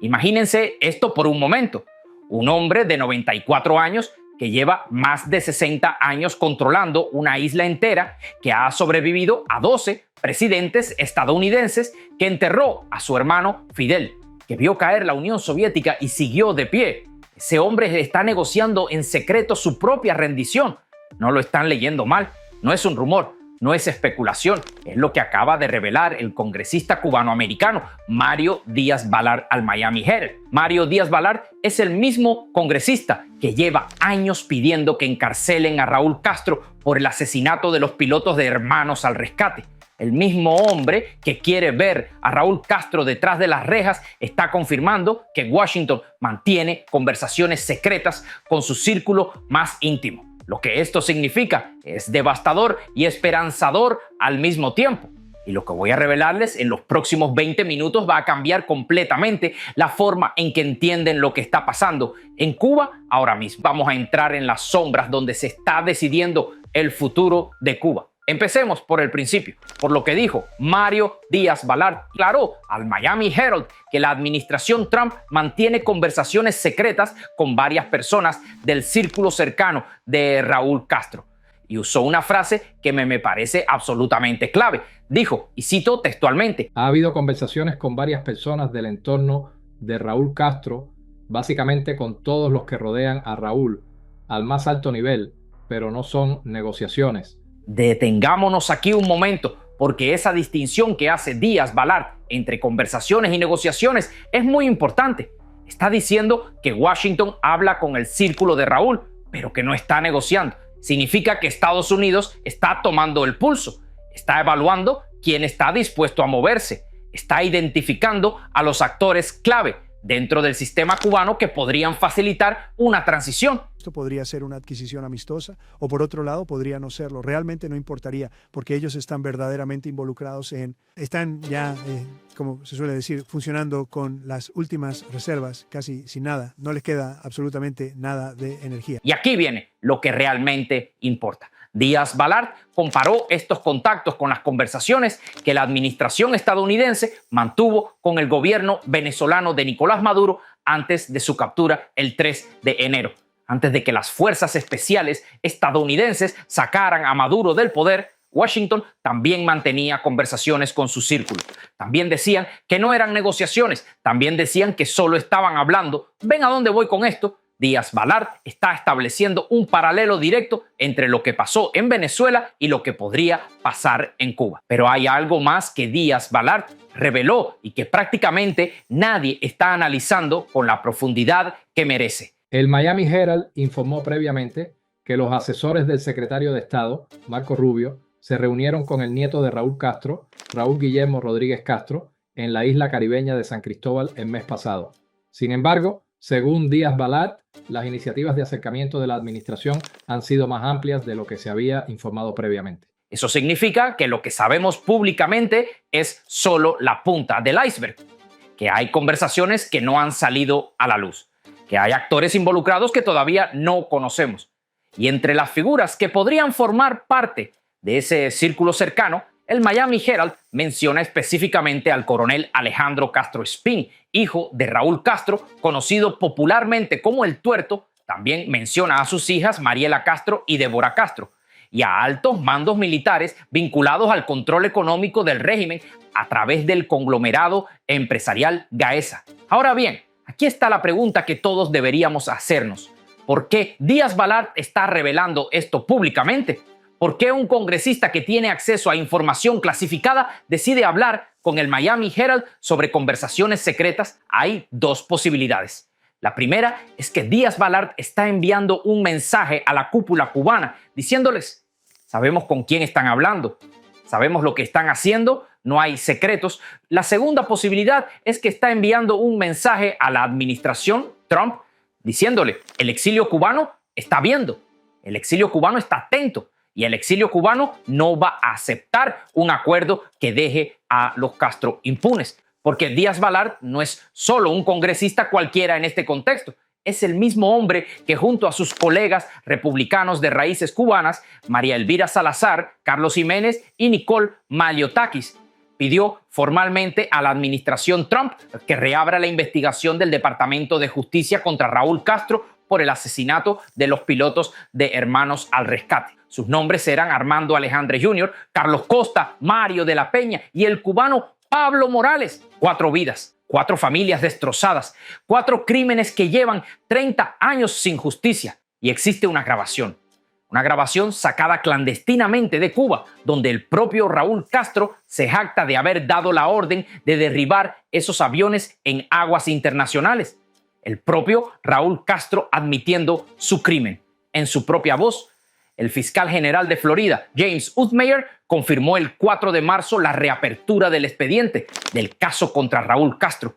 Imagínense esto por un momento. Un hombre de 94 años que lleva más de 60 años controlando una isla entera, que ha sobrevivido a 12 presidentes estadounidenses, que enterró a su hermano Fidel, que vio caer la Unión Soviética y siguió de pie. Ese hombre está negociando en secreto su propia rendición. No lo están leyendo mal, no es un rumor, no es especulación, es lo que acaba de revelar el congresista cubanoamericano Mario Díaz-Balart al Miami Herald. Mario Díaz-Balart es el mismo congresista que lleva años pidiendo que encarcelen a Raúl Castro por el asesinato de los pilotos de Hermanos al Rescate. El mismo hombre que quiere ver a Raúl Castro detrás de las rejas está confirmando que Washington mantiene conversaciones secretas con su círculo más íntimo. Lo que esto significa es devastador y esperanzador al mismo tiempo. Y lo que voy a revelarles en los próximos 20 minutos va a cambiar completamente la forma en que entienden lo que está pasando en Cuba ahora mismo. Vamos a entrar en las sombras donde se está decidiendo el futuro de Cuba. Empecemos por el principio, por lo que dijo Mario Díaz-Balart. Declaró al Miami Herald que la administración Trump mantiene conversaciones secretas con varias personas del círculo cercano de Raúl Castro. Y usó una frase que me parece absolutamente clave. Dijo, y cito textualmente: ha habido conversaciones con varias personas del entorno de Raúl Castro, básicamente con todos los que rodean a Raúl, al más alto nivel, pero no son negociaciones. Detengámonos aquí un momento, porque esa distinción que hace Díaz-Balart entre conversaciones y negociaciones es muy importante. Está diciendo que Washington habla con el círculo de Raúl, pero que no está negociando. Significa que Estados Unidos está tomando el pulso, está evaluando quién está dispuesto a moverse, está identificando a los actores clave dentro del sistema cubano que podrían facilitar una transición. Esto podría ser una adquisición amistosa o por otro lado podría no serlo. Realmente no importaría porque ellos están verdaderamente involucrados están ya, como se suele decir, funcionando con las últimas reservas, casi sin nada. No les queda absolutamente nada de energía. Y aquí viene lo que realmente importa. Díaz-Balart comparó estos contactos con las conversaciones que la administración estadounidense mantuvo con el gobierno venezolano de Nicolás Maduro antes de su captura el 3 de enero. Antes de que las fuerzas especiales estadounidenses sacaran a Maduro del poder, Washington también mantenía conversaciones con su círculo. También decían que no eran negociaciones, también decían que solo estaban hablando. ¿Ven a dónde voy con esto? Díaz-Balart está estableciendo un paralelo directo entre lo que pasó en Venezuela y lo que podría pasar en Cuba. Pero hay algo más que Díaz-Balart reveló y que prácticamente nadie está analizando con la profundidad que merece. El Miami Herald informó previamente que los asesores del secretario de Estado, Marco Rubio, se reunieron con el nieto de Raúl Castro, Raúl Guillermo Rodríguez Castro, en la isla caribeña de San Cristóbal el mes pasado. Sin embargo, según Díaz-Balart, las iniciativas de acercamiento de la administración han sido más amplias de lo que se había informado previamente. Eso significa que lo que sabemos públicamente es solo la punta del iceberg, que hay conversaciones que no han salido a la luz, que hay actores involucrados que todavía no conocemos. Y entre las figuras que podrían formar parte de ese círculo cercano, el Miami Herald menciona específicamente al coronel Alejandro Castro Espín, hijo de Raúl Castro, conocido popularmente como El Tuerto. También menciona a sus hijas Mariela Castro y Débora Castro, y a altos mandos militares vinculados al control económico del régimen a través del conglomerado empresarial Gaesa. Ahora bien, aquí está la pregunta que todos deberíamos hacernos. ¿Por qué Díaz-Balart está revelando esto públicamente? ¿Por qué un congresista que tiene acceso a información clasificada decide hablar con el Miami Herald sobre conversaciones secretas? Hay dos posibilidades. La primera es que Díaz-Balart está enviando un mensaje a la cúpula cubana diciéndoles: sabemos con quién están hablando, sabemos lo que están haciendo, no hay secretos. La segunda posibilidad es que está enviando un mensaje a la administración Trump diciéndole: el exilio cubano está viendo, el exilio cubano está atento. Y el exilio cubano no va a aceptar un acuerdo que deje a los Castro impunes. Porque Díaz-Balart no es solo un congresista cualquiera en este contexto. Es el mismo hombre que junto a sus colegas republicanos de raíces cubanas, María Elvira Salazar, Carlos Jiménez y Nicole Maliotakis, pidió formalmente a la administración Trump que reabra la investigación del Departamento de Justicia contra Raúl Castro por el asesinato de los pilotos de Hermanos al Rescate. Sus nombres eran Armando Alejandre Jr., Carlos Costa, Mario de la Peña y el cubano Pablo Morales. 4 vidas, 4 familias destrozadas, 4 crímenes que llevan 30 años sin justicia. Y existe una grabación sacada clandestinamente de Cuba, donde el propio Raúl Castro se jacta de haber dado la orden de derribar esos aviones en aguas internacionales. El propio Raúl Castro admitiendo su crimen. En su propia voz, el fiscal general de Florida, James Utmeyer, confirmó el 4 de marzo la reapertura del expediente del caso contra Raúl Castro.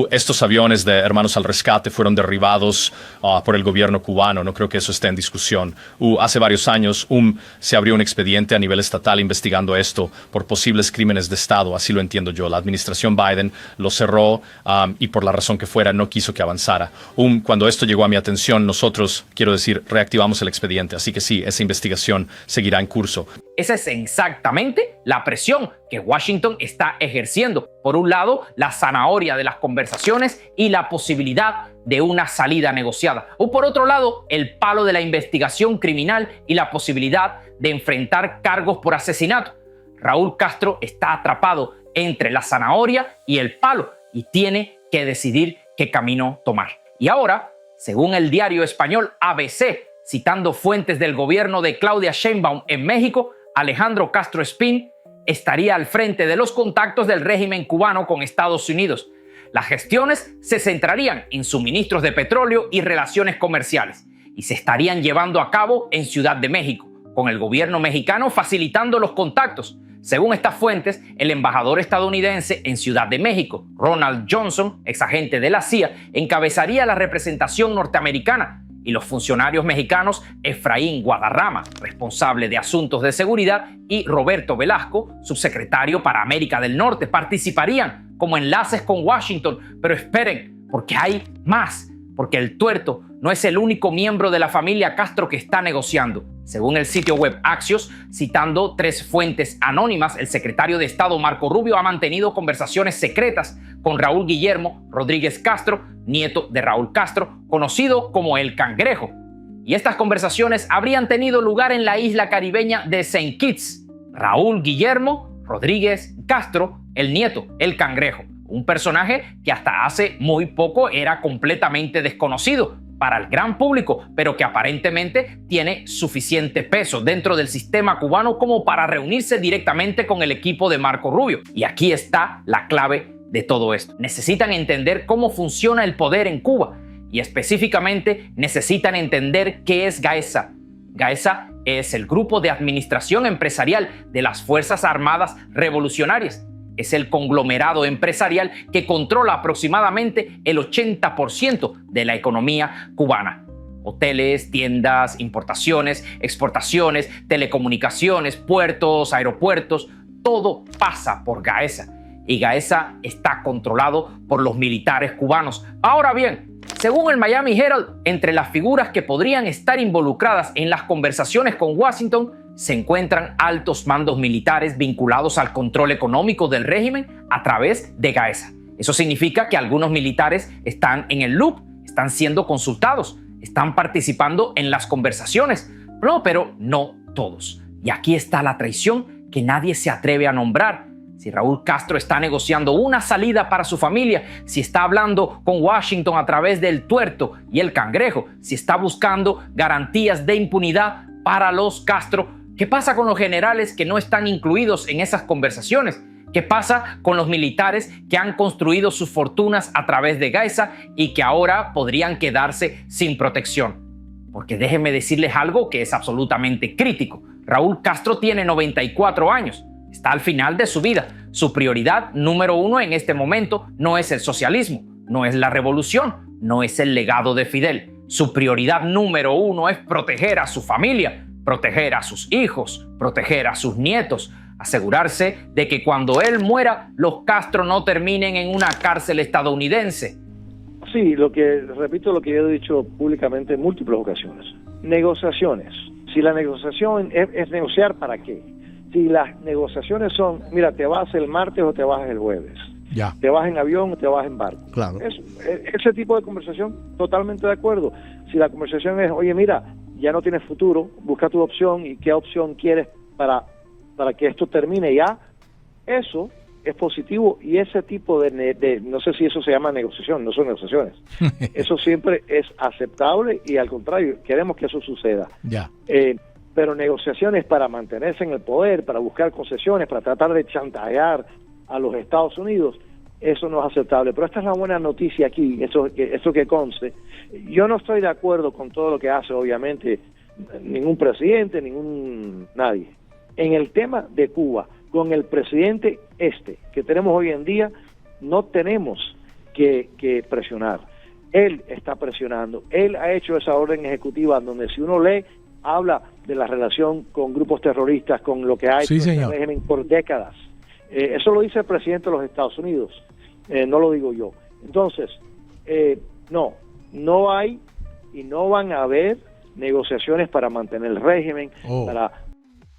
Estos aviones de Hermanos al Rescate fueron derribados por el gobierno cubano. No creo que eso esté en discusión. Hace varios años se abrió un expediente a nivel estatal investigando esto por posibles crímenes de Estado. Así lo entiendo yo. La administración Biden lo cerró y por la razón que fuera no quiso que avanzara. Cuando esto llegó a mi atención, nosotros, quiero decir, reactivamos el expediente. Así que sí, esa investigación seguirá en curso. Esa es exactamente la presión que Washington está ejerciendo. Por un lado, la zanahoria de las conversaciones y la posibilidad de una salida negociada. O por otro lado, el palo de la investigación criminal y la posibilidad de enfrentar cargos por asesinato. Raúl Castro está atrapado entre la zanahoria y el palo y tiene que decidir qué camino tomar. Y ahora, según el diario español ABC, citando fuentes del gobierno de Claudia Sheinbaum en México, Alejandro Castro Espín estaría al frente de los contactos del régimen cubano con Estados Unidos. Las gestiones se centrarían en suministros de petróleo y relaciones comerciales y se estarían llevando a cabo en Ciudad de México, con el gobierno mexicano facilitando los contactos. Según estas fuentes, el embajador estadounidense en Ciudad de México, Ronald Johnson, exagente de la CIA, encabezaría la representación norteamericana, y los funcionarios mexicanos Efraín Guadarrama, responsable de asuntos de seguridad, y Roberto Velasco, subsecretario para América del Norte, participarían como enlaces con Washington. Pero esperen, porque hay más, porque el tuerto no es el único miembro de la familia Castro que está negociando. Según el sitio web Axios, citando 3 fuentes anónimas, el secretario de Estado Marco Rubio ha mantenido conversaciones secretas con Raúl Guillermo Rodríguez Castro, nieto de Raúl Castro, conocido como el Cangrejo. Y estas conversaciones habrían tenido lugar en la isla caribeña de Saint Kitts. Raúl Guillermo Rodríguez Castro, el nieto, el Cangrejo, un personaje que hasta hace muy poco era completamente desconocido para el gran público, pero que aparentemente tiene suficiente peso dentro del sistema cubano como para reunirse directamente con el equipo de Marco Rubio. Y aquí está la clave de todo esto. Necesitan entender cómo funciona el poder en Cuba y específicamente necesitan entender qué es GAESA. GAESA es el grupo de administración empresarial de las Fuerzas Armadas Revolucionarias. Es el conglomerado empresarial que controla aproximadamente el 80% de la economía cubana. Hoteles, tiendas, importaciones, exportaciones, telecomunicaciones, puertos, aeropuertos, todo pasa por GAESA. Y GAESA está controlado por los militares cubanos. Ahora bien, según el Miami Herald, entre las figuras que podrían estar involucradas en las conversaciones con Washington se encuentran altos mandos militares vinculados al control económico del régimen a través de GAESA. Eso significa que algunos militares están en el loop, están siendo consultados, están participando en las conversaciones. No, pero no todos. Y aquí está la traición que nadie se atreve a nombrar. Si Raúl Castro está negociando una salida para su familia, si está hablando con Washington a través del tuerto y el cangrejo, si está buscando garantías de impunidad para los Castro, ¿qué pasa con los generales que no están incluidos en esas conversaciones? ¿Qué pasa con los militares que han construido sus fortunas a través de GAESA y que ahora podrían quedarse sin protección? Porque déjenme decirles algo que es absolutamente crítico. Raúl Castro tiene 94 años. Está al final de su vida. Su prioridad número 1 en este momento no es el socialismo, no es la revolución, no es el legado de Fidel. Su prioridad número 1 es proteger a su familia, proteger a sus hijos, proteger a sus nietos, asegurarse de que cuando él muera, los Castro no terminen en una cárcel estadounidense. Sí, repito lo que he dicho públicamente en múltiples ocasiones. Negociaciones. Si la negociación es negociar, ¿para qué? Si las negociaciones son, mira, te vas el martes o te vas el jueves, Ya, te vas en avión o te vas en barco. claro. Ese tipo de conversación, totalmente de acuerdo. Si la conversación es, oye, mira, ya no tienes futuro, busca tu opción y qué opción quieres para que esto termine ya, eso es positivo y ese tipo de no sé si eso se llama negociación, no son negociaciones. Eso siempre es aceptable y al contrario, queremos que eso suceda. Ya. Pero negociaciones para mantenerse en el poder, para buscar concesiones, para tratar de chantajear a los Estados Unidos, eso no es aceptable. Pero esta es la buena noticia aquí, eso que conste. Yo no estoy de acuerdo con todo lo que hace, obviamente, ningún presidente, nadie. En el tema de Cuba, con el presidente que tenemos hoy en día, no tenemos que presionar. Él está presionando. Él ha hecho esa orden ejecutiva donde si uno lee, habla de la relación con grupos terroristas, con lo que ha hecho el régimen por décadas. Eso lo dice el presidente de los Estados Unidos, no lo digo yo. Entonces, no hay y no van a haber negociaciones para mantener el régimen,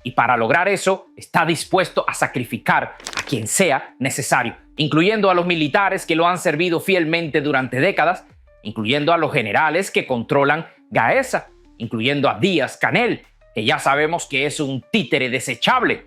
Y para lograr eso, está dispuesto a sacrificar a quien sea necesario, incluyendo a los militares que lo han servido fielmente durante décadas, incluyendo a los generales que controlan Gaesa, incluyendo a Díaz-Canel, que ya sabemos que es un títere desechable.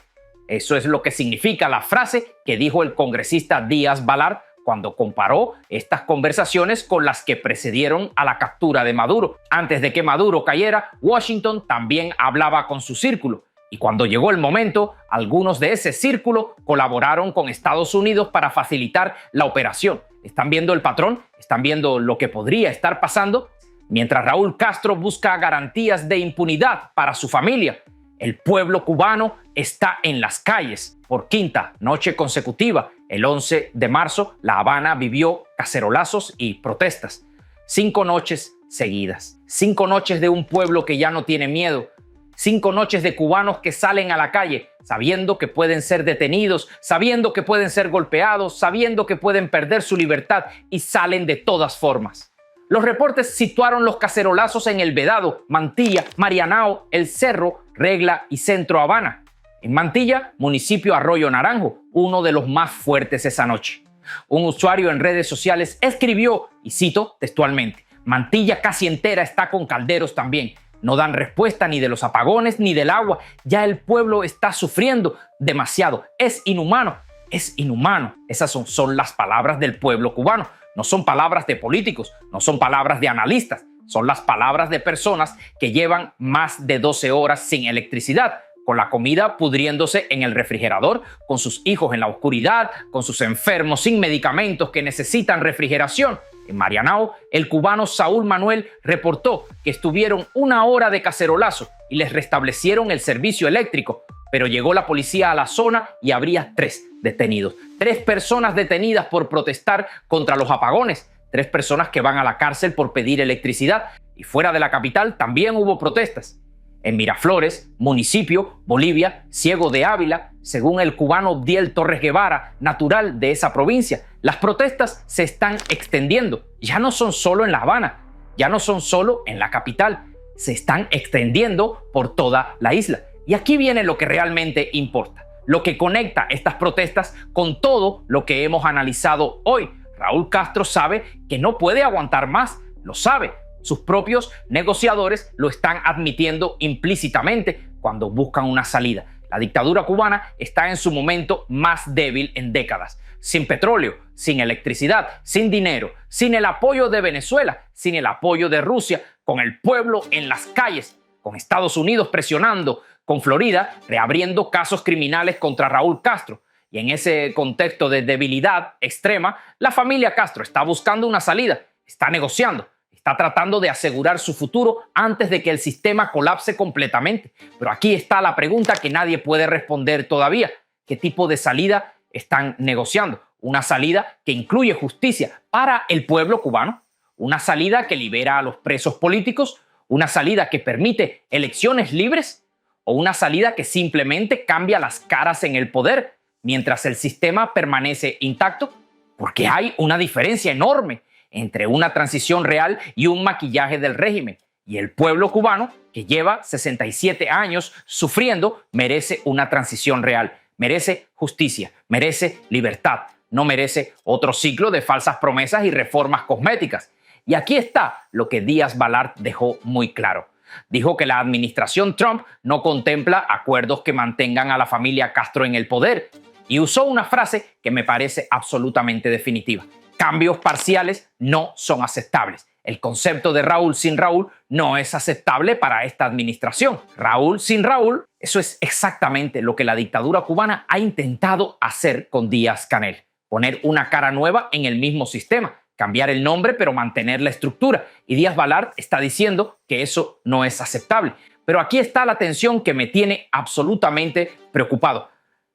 Eso es lo que significa la frase que dijo el congresista Díaz-Balart cuando comparó estas conversaciones con las que precedieron a la captura de Maduro. Antes de que Maduro cayera, Washington también hablaba con su círculo. Y cuando llegó el momento, algunos de ese círculo colaboraron con Estados Unidos para facilitar la operación. ¿Están viendo el patrón? ¿Están viendo lo que podría estar pasando? Mientras Raúl Castro busca garantías de impunidad para su familia, el pueblo cubano está en las calles. Por quinta noche consecutiva, el 11 de marzo, La Habana vivió cacerolazos y protestas. 5 noches seguidas. 5 noches de un pueblo que ya no tiene miedo. 5 noches de cubanos que salen a la calle sabiendo que pueden ser detenidos, sabiendo que pueden ser golpeados, sabiendo que pueden perder su libertad y salen de todas formas. Los reportes situaron los cacerolazos en El Vedado, Mantilla, Marianao, El Cerro, Regla y Centro Habana. En Mantilla, municipio Arroyo Naranjo, uno de los más fuertes esa noche. Un usuario en redes sociales escribió, y cito textualmente, Mantilla casi entera está con calderos también. No dan respuesta ni de los apagones ni del agua. Ya el pueblo está sufriendo demasiado. Es inhumano, es inhumano. Esas son las palabras del pueblo cubano. No son palabras de políticos, no son palabras de analistas. Son las palabras de personas que llevan más de 12 horas sin electricidad, con la comida pudriéndose en el refrigerador, con sus hijos en la oscuridad, con sus enfermos sin medicamentos que necesitan refrigeración. En Marianao, el cubano Saúl Manuel reportó que estuvieron 1 hora de cacerolazo y les restablecieron el servicio eléctrico, pero llegó la policía a la zona y habría 3 detenidos. 3 personas detenidas por protestar contra los apagones, 3 personas que van a la cárcel por pedir electricidad. Y fuera de la capital también hubo protestas. En Miraflores, municipio, Bolivia, Ciego de Ávila, según el cubano Abdiel Torres Guevara, natural de esa provincia, las protestas se están extendiendo. Ya no son solo en La Habana, ya no son solo en la capital, se están extendiendo por toda la isla. Y aquí viene lo que realmente importa, lo que conecta estas protestas con todo lo que hemos analizado hoy. Raúl Castro sabe que no puede aguantar más, lo sabe. Sus propios negociadores lo están admitiendo implícitamente cuando buscan una salida. La dictadura cubana está en su momento más débil en décadas. Sin petróleo, sin electricidad, sin dinero, sin el apoyo de Venezuela, sin el apoyo de Rusia, con el pueblo en las calles, con Estados Unidos presionando, con Florida reabriendo casos criminales contra Raúl Castro. Y en ese contexto de debilidad extrema, la familia Castro está buscando una salida, está negociando. Está tratando de asegurar su futuro antes de que el sistema colapse completamente. Pero aquí está la pregunta que nadie puede responder todavía. ¿Qué tipo de salida están negociando? ¿Una salida que incluye justicia para el pueblo cubano? ¿Una salida que libera a los presos políticos? ¿Una salida que permite elecciones libres? ¿O una salida que simplemente cambia las caras en el poder mientras el sistema permanece intacto? Porque hay una diferencia enorme entre una transición real y un maquillaje del régimen. Y el pueblo cubano, que lleva 67 años sufriendo, merece una transición real, merece justicia, merece libertad, no merece otro ciclo de falsas promesas y reformas cosméticas. Y aquí está lo que Díaz Balart dejó muy claro. Dijo que la administración Trump no contempla acuerdos que mantengan a la familia Castro en el poder y usó una frase que me parece absolutamente definitiva. Cambios parciales no son aceptables. El concepto de Raúl sin Raúl no es aceptable para esta administración. Raúl sin Raúl, eso es exactamente lo que la dictadura cubana ha intentado hacer con Díaz-Canel. Poner una cara nueva en el mismo sistema, cambiar el nombre pero mantener la estructura. Y Díaz Balart está diciendo que eso no es aceptable. Pero aquí está la tensión que me tiene absolutamente preocupado.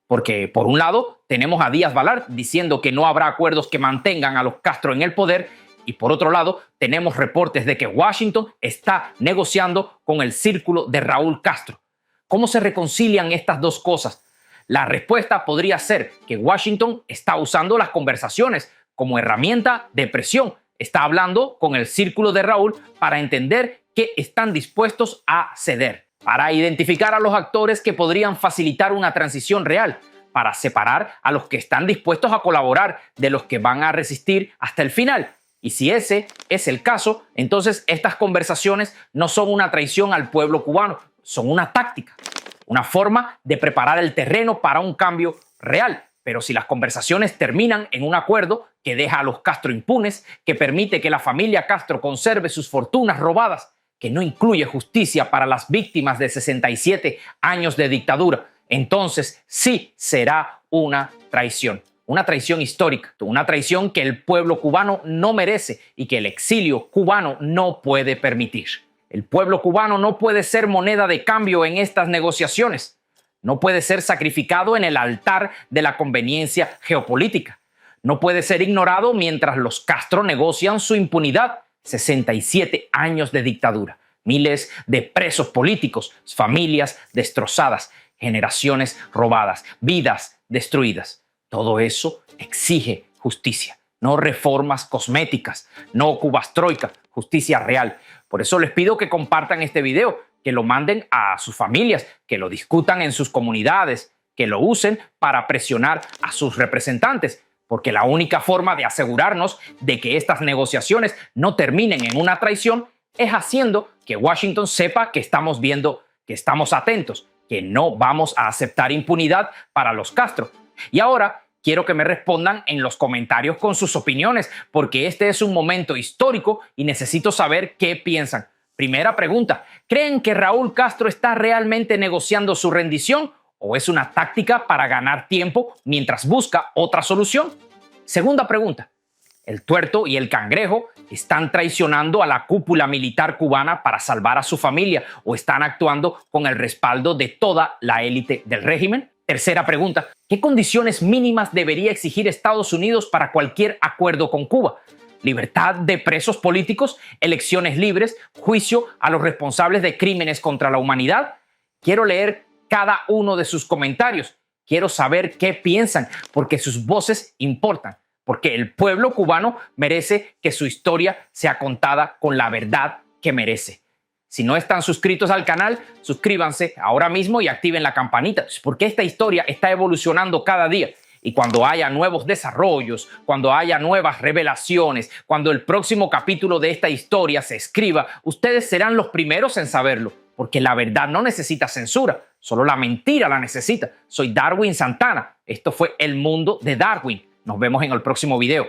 Porque por un lado tenemos a Díaz Balart diciendo que no habrá acuerdos que mantengan a los Castro en el poder y por otro lado tenemos reportes de que Washington está negociando con el círculo de Raúl Castro. ¿Cómo se reconcilian estas dos cosas? La respuesta podría ser que Washington está usando las conversaciones como herramienta de presión. Está hablando con el círculo de Raúl para entender que están dispuestos a ceder, para identificar a los actores que podrían facilitar una transición real, para separar a los que están dispuestos a colaborar de los que van a resistir hasta el final. Y si ese es el caso, entonces estas conversaciones no son una traición al pueblo cubano, son una táctica, una forma de preparar el terreno para un cambio real. Pero si las conversaciones terminan en un acuerdo que deja a los Castro impunes, que permite que la familia Castro conserve sus fortunas robadas, que no incluye justicia para las víctimas de 67 años de dictadura, entonces sí será una traición histórica, una traición que el pueblo cubano no merece y que el exilio cubano no puede permitir. El pueblo cubano no puede ser moneda de cambio en estas negociaciones. No puede ser sacrificado en el altar de la conveniencia geopolítica. No puede ser ignorado mientras los Castro negocian su impunidad. 67 años de dictadura, miles de presos políticos, familias destrozadas, generaciones robadas, vidas destruidas. Todo eso exige justicia, no reformas cosméticas, no cubastroika, justicia real. Por eso les pido que compartan este video, que lo manden a sus familias, que lo discutan en sus comunidades, que lo usen para presionar a sus representantes, porque la única forma de asegurarnos de que estas negociaciones no terminen en una traición es haciendo que Washington sepa que estamos viendo, que estamos atentos, que no vamos a aceptar impunidad para los Castro. Y ahora quiero que me respondan en los comentarios con sus opiniones, porque este es un momento histórico y necesito saber qué piensan. Primera pregunta, ¿creen que Raúl Castro está realmente negociando su rendición o es una táctica para ganar tiempo mientras busca otra solución? Segunda pregunta, ¿el tuerto y el cangrejo están traicionando a la cúpula militar cubana para salvar a su familia o están actuando con el respaldo de toda la élite del régimen? Tercera pregunta, ¿qué condiciones mínimas debería exigir Estados Unidos para cualquier acuerdo con Cuba? Libertad de presos políticos, elecciones libres, juicio a los responsables de crímenes contra la humanidad. Quiero leer cada uno de sus comentarios. Quiero saber qué piensan, porque sus voces importan, porque el pueblo cubano merece que su historia sea contada con la verdad que merece. Si no están suscritos al canal, suscríbanse ahora mismo y activen la campanita, porque esta historia está evolucionando cada día. Y cuando haya nuevos desarrollos, cuando haya nuevas revelaciones, cuando el próximo capítulo de esta historia se escriba, ustedes serán los primeros en saberlo, porque la verdad no necesita censura, solo la mentira la necesita. Soy Darwin Santana. Esto fue El Mundo de Darwin. Nos vemos en el próximo video.